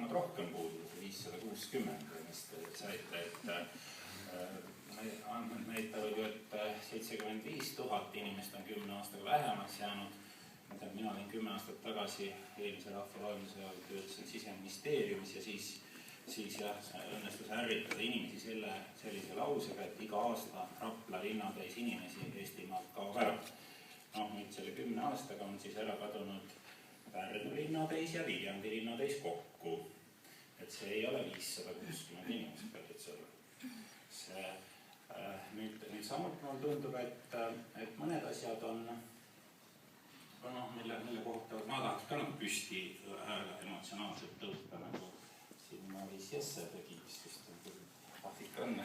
nad rohkem puudu, 560, mis te saite, andmed näitavad ju, et 75 000 inimest on 10 aastaga vähemaks jäänud. Mina olin 10 aastat tagasi eelmise rahvaloenduse ajal töötasin Siseministeeriumis ja siis õnnestus ärritada inimesi sellise lausega, et iga aasta Rapla linnatäis inimesi Eestimaalt kaob ära. Nüüd selle 10 aastaga on siis ära kadunud Pärnu linnatäis ja Viljandi linnatäis kokku. Et see ei ole 560 inimest, kallid sõbrad. Nüüd samuti mulle tundub, et mõned asjad on mille kohta ma tahaks ka püsti hääle emotsionaalselt tõusta, nagu siin Maris Jesse tegi, vist Afrika õnne.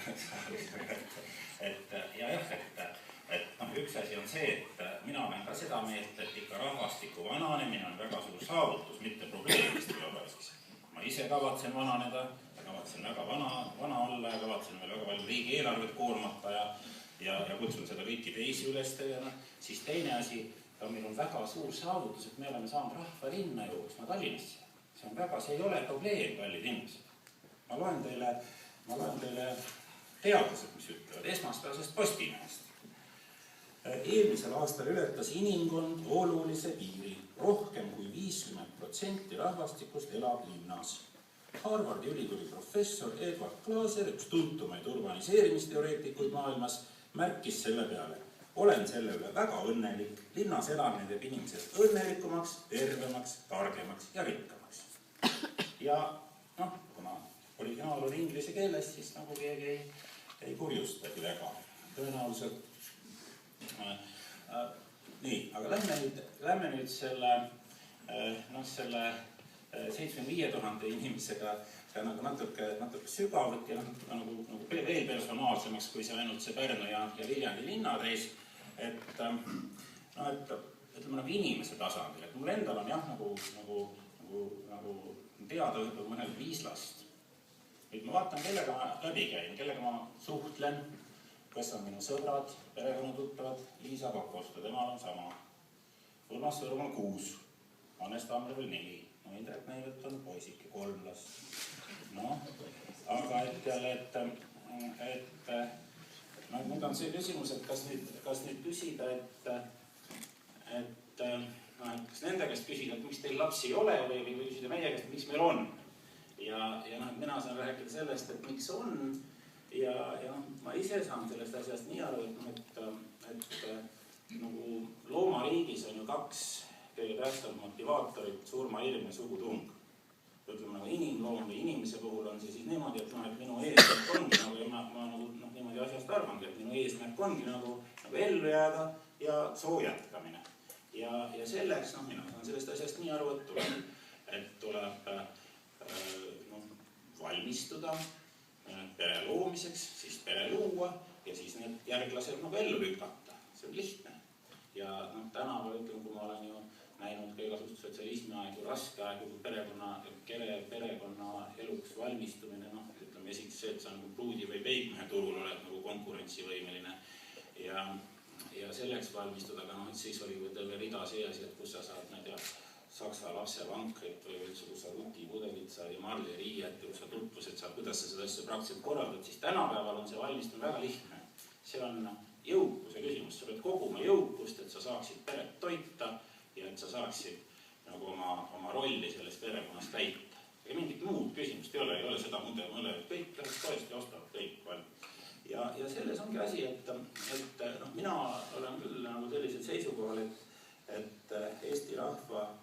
Üks asi on see, et mina olen ka seda meelt, et ikka rahvastiku vananemine on väga suur saavutus, mitte probleemist ülepärasis. Ma ise kavatsen vananeda, kavatsen väga vana olla ja kavatsen veel väga palju riigieelarvet koormata ja kutsun seda kõiki teisi üles tegema. Siis teine asi, meil on väga suur saavutus, et me oleme saanud rahvalinna jooksma Tallinnasse. See ei ole probleem, kallid inimesed. Ma loen teile teadlased, mis ütlevad esmaspäevasest Postimehest. Eelmisel aastal ületas inimkond olulise piiri. Rohkem kui 50% rahvastikust elab linnas. Harvardi ülikooli professor Edward Glaser, üks tuntumaid urbaniseerimisteoreetikuid maailmas, märkis selle peale. Olen selle üle väga õnnelik. Linnas elamine teeb inimesed õnnelikumaks, tervemaks, targemaks ja rikkamaks. Ja kuna originaal on inglise keeles, siis nagu keegi ei kurjustagi väga. Tõenäoliselt. Nii, aga lähme nüüd selle 75 000 inimesega natuke sügavuti ja veel personaalsemaks, kui see ainult see Pärnu ja Viljandi linnatäis. Ütleme inimese tasandil, et mul endal on nagu teada mõnel 5 last. Nüüd ma vaatan, kellega ma läbi käin, kellega ma suhtlen, kes on minu sõbrad, perekonnatuttavad, Liisa Pakosta, temal on sama. Urmas Sõõrumaal 6, Hannes Tammeril 4, Indrek Neivelt on poisike 3 last. Aga nüüd on see küsimus, et kas nüüd küsida, kas nende käest küsida, et miks teil lapsi ei ole või küsida meie käest, miks meil on. Ja mina saan rääkida sellest, et miks on ja ma ise saan sellest asjast nii aru, et nagu loomariigis on ju 2 kõige tähtsam motivaatorit, surmahirm ja sugutung. Ütleme nagu inimloom või inimese puhul on see siis niimoodi, et minu eesmärk ongi nagu, ja ma niimoodi asjast arvangi, et minu eesmärk ongi nagu ellu jääda ja soo jätkamine. Ja selleks, mina saan sellest asjast nii aru, et tuleb valmistuda pere loomiseks, siis pere luua ja siis need järglased ellu lükata. See on lihtne. Ja tänapäeval ütleme, kui ma olen ju näinud ka igasugust sotsialismi aegu, raske aegu, perekonna eluks valmistumine, ütleme esiteks see, et sa on pruudi või peigmehe turul oled nagu konkurentsivõimeline ja selleks valmistuda, aga siis oli terve rida see asi, et kus sa saad, Saksa lapsevankrit või üldse, kus sa rutipudelit saad ja marliriiet, kus sa tutvused saad, kuidas sa seda asja praktiliselt korraldad, siis tänapäeval on see valmistumine väga lihtne. See on jõukuse küsimus, sa pead koguma jõukust, et sa saaksid peret toita ja et sa saaksid nagu oma rolli selles perekonnas täita. Ja mingit muud küsimust ei ole seda mõle, kõik läheb toest ja ostavad kõik valmis. Ja selles ongi asi, et mina olen küll nagu sellisel seisukohal, et Eesti rahva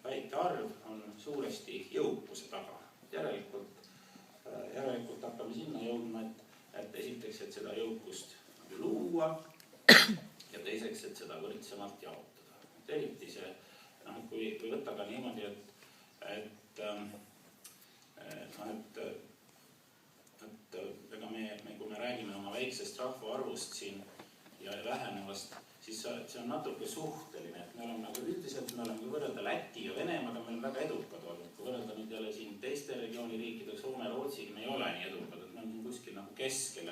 väike arv on suuresti jõukuse taga. Järelikult hakkame sinna jõudma, et esiteks, et seda jõukust luua ja teiseks, et seda võrdsemalt jaotada. Eriti see, kui võtta ka niimoodi, et kui me räägime oma väiksest rahvaarvust siin ja vähenevast, siis see on natuke suhteline, et me oleme üldiselt, võrrelda Läti ja Venemaaga, me oleme väga edukad olnud. Kui võrrelda nüüd jälle siin teiste regiooni riikidega, Soome, Rootsiga, me ei ole nii edukad, et me oleme kuskil nagu keskel,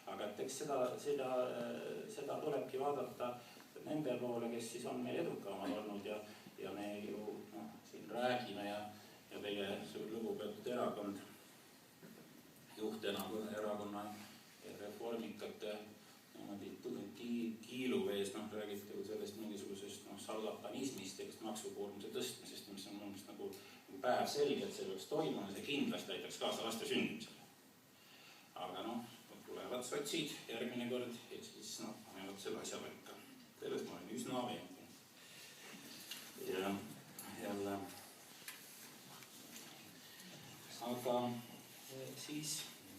aga eks seda tulebki vaadata nende poole, kes siis on meil edukamad olnud ja me ju siin räägime ja ja teie lugupeetud erakond, juhterakonna reformikate kiiluvees, räägite sellest mingisugusest salgatanismist ja maksukoormuse tõstmisest, mis on mõnest nagu päev selge, et see peaks toimuma, see kindlasti aitaks kaasa laste sündimisele. Aga tulevad sotsid järgmine kord ja siis panevad selle asja paika. Sellest ma olen üsna veendunud. Ja jälle. Aga siis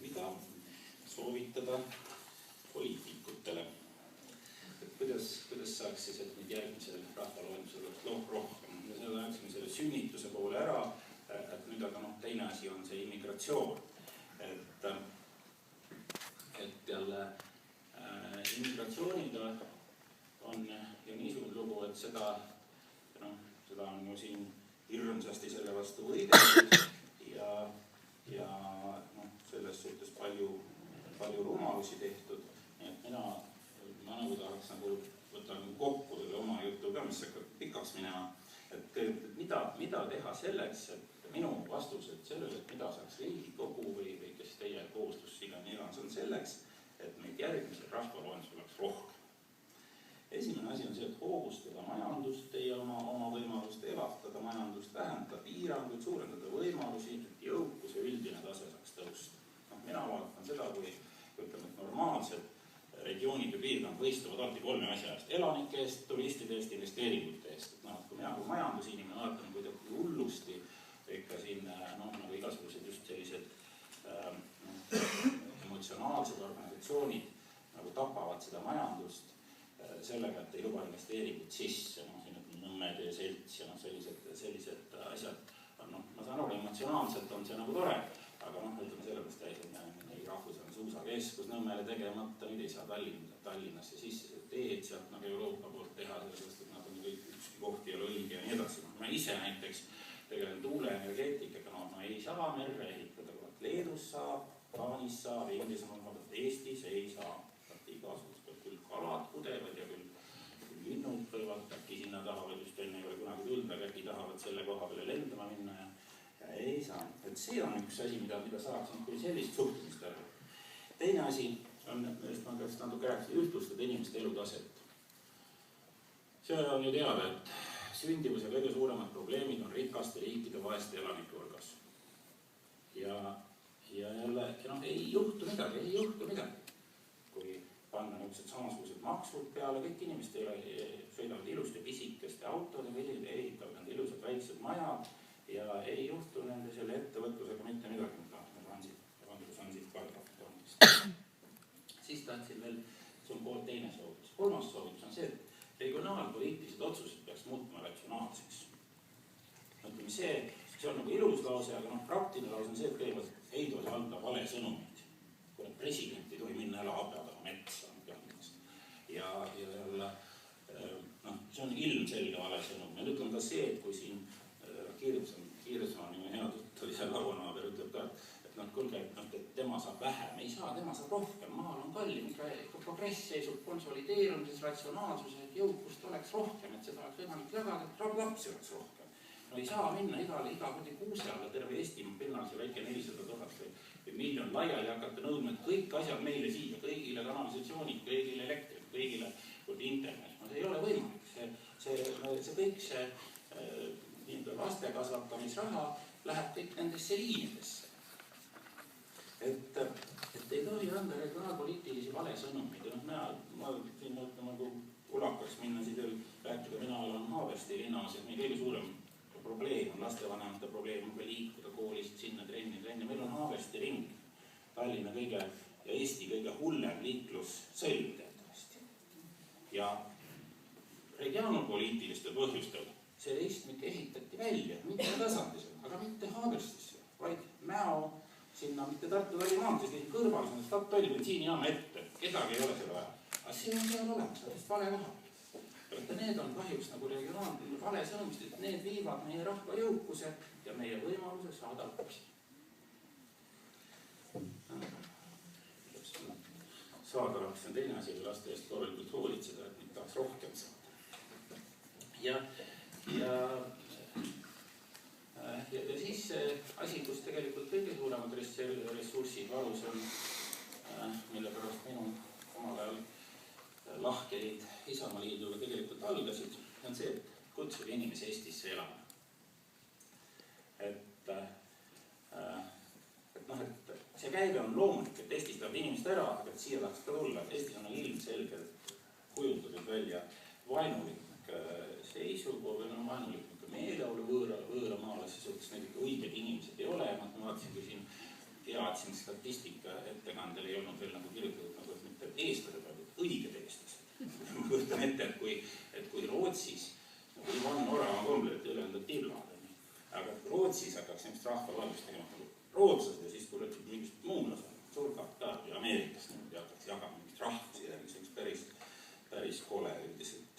mida soovitada poliitikutele? Kuidas saaks siis, et nüüd järgmisel rahvaloendusel oleks rohkem? Ja seda läksime selle sünnituse poole ära, et nüüd aga teine asi on see immigratsioon. Et jälle immigratsiooniga on ju niisugune lugu, et seda on ju siin hirmsasti selle vastu võideldud ja selles suhtes palju rumalusi tehtud. Nii et ma nagu tahaks võtta kokku selle oma jutu ka, mis hakkab pikaks minema. Et mida teha selleks, et minu vastused sellele, et mida saaks Riigikogu või kes teie kohustus iganes on selleks, et meid järgmisel rahvaloendusel oleks rohkem. Esimene asi on see, et hoogustada majandust, teie oma võimalust, elavdada majandust, vähendada piiranguid, suurendada võimalusi, et jõukus ja üldine tase saaks tõusta. Mina vaatan seda, kui ütleme, et normaalsed regioonid ja piirkond võistlevad alati 3 asja eest. Elanike eest, turistide eest, investeeringute eest. Kui mina kui majandusinimene vaatan, kui hullusti ikka siin nagu igasugused just sellised emotsionaalsed organisatsioonid nagu tapavad seda majandust sellega, et ei luba investeeringut sisse, Nõmmede selts ja sellised asjad. Ma saan aru, emotsionaalselt on see nagu tore, aga ütleme sellepärast täis, et ei rahvus on suusakeskus Nõmmele tegemata, nüüd ei saa Tallinnasse sisse teed sealt nagu Euroopa poolt teha, sellepärast, et nad on kõik ükski kohti ei ole õige ja nii edasi. Ma ise näiteks tegelen tuuleenergeetikaga, ei saa merre ehitada, Leedus saab, Taanis saab, Inglismaal, Eestis ei saa. Igasugused küll kalad kudevad ja küll linnud võivad äkki sinna tahavad, just enne ei ole kunagi tulnud, aga äkki tahavad selle koha peale lendama minna ja ei saa. Et see on üks asi, mida saaks küll sellist suhtumist ära. Teine asi on, millest ma käest natuke rääksin, ühtlustada inimeste elutaset. See on ju teada, et sündivuse kõige suuremad probleemid on rikaste riikide vaeste elanike hulgas. Ja jälle, ei juhtu midagi. Kui panna niisugused samasugused maksud peale, kõik inimesed sõidavad ilusti pisikeste autode, ehitavad nende ilusad väiksed majad ja ei juhtu nende selle ettevõtlusega mitte midagi, Siis tahtsin veel, see on pool teine soovitus. Kolmas soovitus on see, et regionaalpoliitilised otsused peaks muutma ratsionaalseks. See on nagu ilus lause, aga praktiline lause on see, et kõigepealt ei tohi anda vale sõnumid. Kui president ei tohi minna jälle habjadaga metsa. Ja jälle, see on ilmselge vale sõnum. Ja ütleme ka see, et kui siin Kiiresmaa nime hea tuli seal lauanaaber, ütleb ka, et kuulge, et tema saab vähem, ei saa, tema saab rohkem, maal on kallim, progress seisub konsolideerumises, ratsionaalsuses, et jõukust oleks rohkem, et seda oleks võimalik jagada, et lapsi oleks rohkem. Ei saa minna iga kuuse alla terve Eesti pinnal see väike 400 000 või miljon laiali hakata nõudma, et kõik asjad meile siia, kõigile kanalisatsioonid, kõigile elektrid, kõigile internet. See ei ole võimalik. See kõik laste kasvatamisraha läheb kõik nendesse liinidesse. Et ei tohi anda regionaalpoliitilisi vale sõnumeid. Ma siin nagu ulakaks minna siit veel rääkida, mina olen Haabersti linnas, et meie kõige suurem probleem on lastevanemate probleem, liikuda koolist sinna trenni. Meil on Haabersti ring, Tallinna ja Eesti kõige hullem liiklussõlm teatavasti. Ja regionaalpoliitilistel põhjustel see ristmik ehitati välja, mitte tasandisel, aga mitte Haaberstisse, vaid Mäo sinna, mitte Tartu-Tallinna maantees, kõrval, Statoili bensiinijaama ette, kedagi ei ole seda vaja. Aga see on seal olemas, sellest vale koha. Need on kahjuks nagu regionaalne vale sõnumist, et need viivad meie rahva jõukuse ja meie võimaluse saada lapsi. Saada lapsi on teine asi, kui laste eest korralikult hoolitseda, et neid tahaks rohkem saada. Ja siis see asi, kus tegelikult kõige suuremad ressursid valus on, mille pärast minu omal ajal lahkelid Isamaaliiduga tegelikult algasid, on see, et kutsuda inimesi Eestisse elama. Et see käive on loomulik, et Eestis tuleb inimesed ära, et siia tahaks ka tulla. Eestis on ilmselgelt kujundatud välja vaenulik seisukoht või vaenulik meeleolu võõramaalase suhtes, need ikka õiged inimesed ei ole. Ma vaatasin, kui siin teadsin statistika ettekandel ei olnud veel nagu kirjutatud, nagu et mitte eestlased, vaid õiged eestlased. Ma kujutan ette, et kui Rootsis, nagu Ivan Oravan komplekt ülendab tiblad, aga Rootsis hakkaks nendest rahvavalgust tegema nagu rootslased ja siis tuleksid mingist muunlased, surkad ka ja Ameerikas niimoodi hakkaks jagama mingist rahvusi ja see oleks päris kole üldiselt.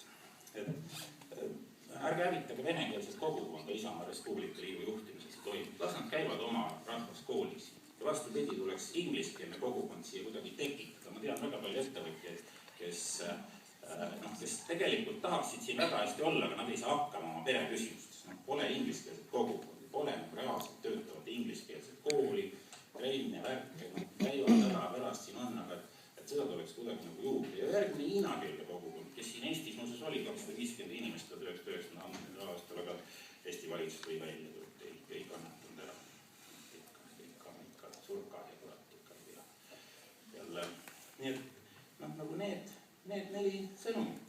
Ärge hävitage venekeelset kogukonda Isamaa Res Publica Liidu juhtimises toimub. Las nad käivad oma rahvas koolis. Ja vastupidi tuleks ingliskeelne kogukond siia kuidagi tekitada. Ma tean väga palju ettevõtjaid, kes tegelikult tahaksid siin väga hästi olla, aga nad ei saa hakkama oma pere küsimustes. Pole ingliskeelset kogukondi, pole reaalselt töötavat ingliskeelset kooli, trenne, värke, käivad ära, pärast siin on, aga et seda tuleks kuidagi nagu juurde. Ja järgmine hiinakeelne kogukond, kes siin Eestis muuseas oli 250 inimest 1990 aastal, aga Eesti valitsus või välja, ei kannatanud ära. Ikka surkad ja kurat ja jälle. Nii et nagu need 4 sõnumit.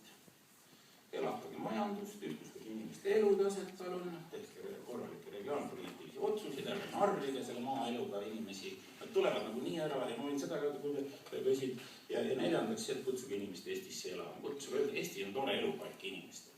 Elakage majandust, ühtlustage inimeste elutaset, tehke korralikke regionaalpoliitilisi otsuseid, ärge narrige selle maaeluga inimesi. Nad tulevad nagu nii ära ja ma võin seda ka, kui te küsid. Ja neljandaks, et kutsuge inimest Eestisse elama. Eesti on tore elupaik inimest.